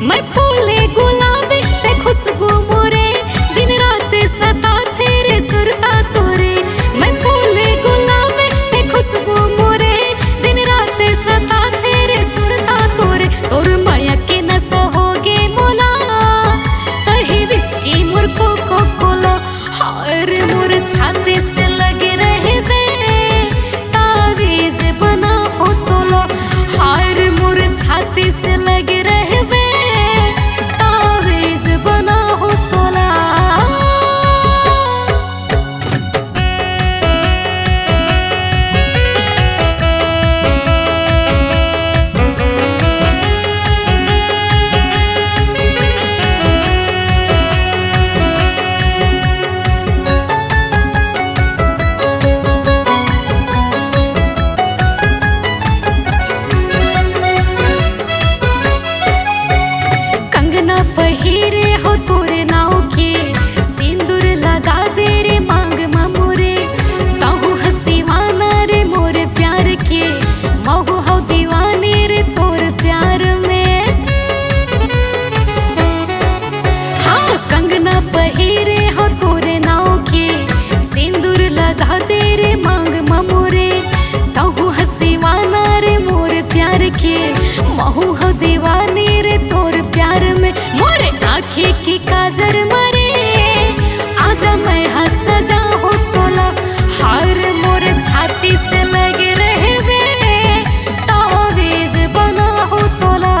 मैं फूले गुलाबी ते खुशबू मोरे, दिन रात सता तेरे सुरता तोरे। मैं फूले गुलाबी ते खुशबू मोरे, दिन रात सता तेरे सुरता तोरे। तोर माया के नशा होगे मोला, कहीं विस्की मोर कोको कोला। हार मोर छाती से लगे रहे बे, तावीज बना हो तोला। हार मोर छाती से लगे रहे बे, बना हो तोला। कंगना पहिरे हो तोरे नाव के, सिंदूर लगा दे रे मांग ममोरे। ताहू हंस दीवाना रे मोरे प्यार के, महू हो दीवानी रे तोर प्यार में। हाँ कंगना पहिरे हो तोरे नाव के, सिंदूर लगा दे रे मांग ममोरे। ताहू हंस दीवाना रे मोरे प्यार के, महू हो दीवानी रे तोर प्यार में। मोरे आँखें की काजर मरे, आजा मैं हंस सजा हो तोला। हार मोरे छाती से लगे रहे बे, तावीज बना हो तोला।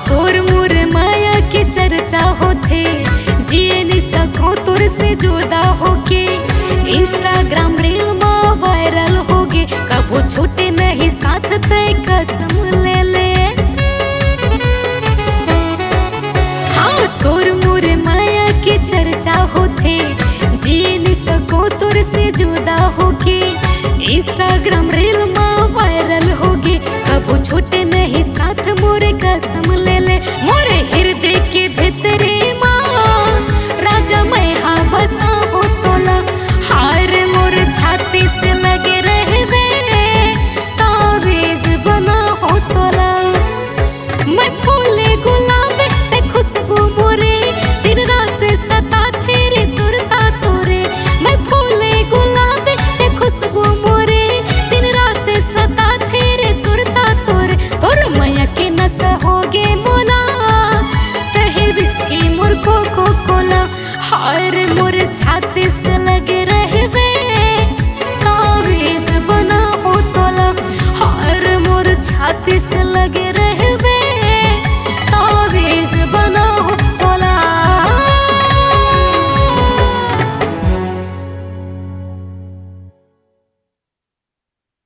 तोर मोर माया के चर्चा होथे, जिए नहीं सको तोर से जुदा होके। इंस्टाग्राम रील में वायरल होगे, कबो छूटे नहीं साथ तय कसम ले ले। हाँ तोर मोर माया के चर्चा होथे, जिए नहीं सको तोर से जुदा होके। इंस्टाग्राम रील में वायरल होगे, कबो छूटे नहीं साथ मोरे कसम ले ले। मोरे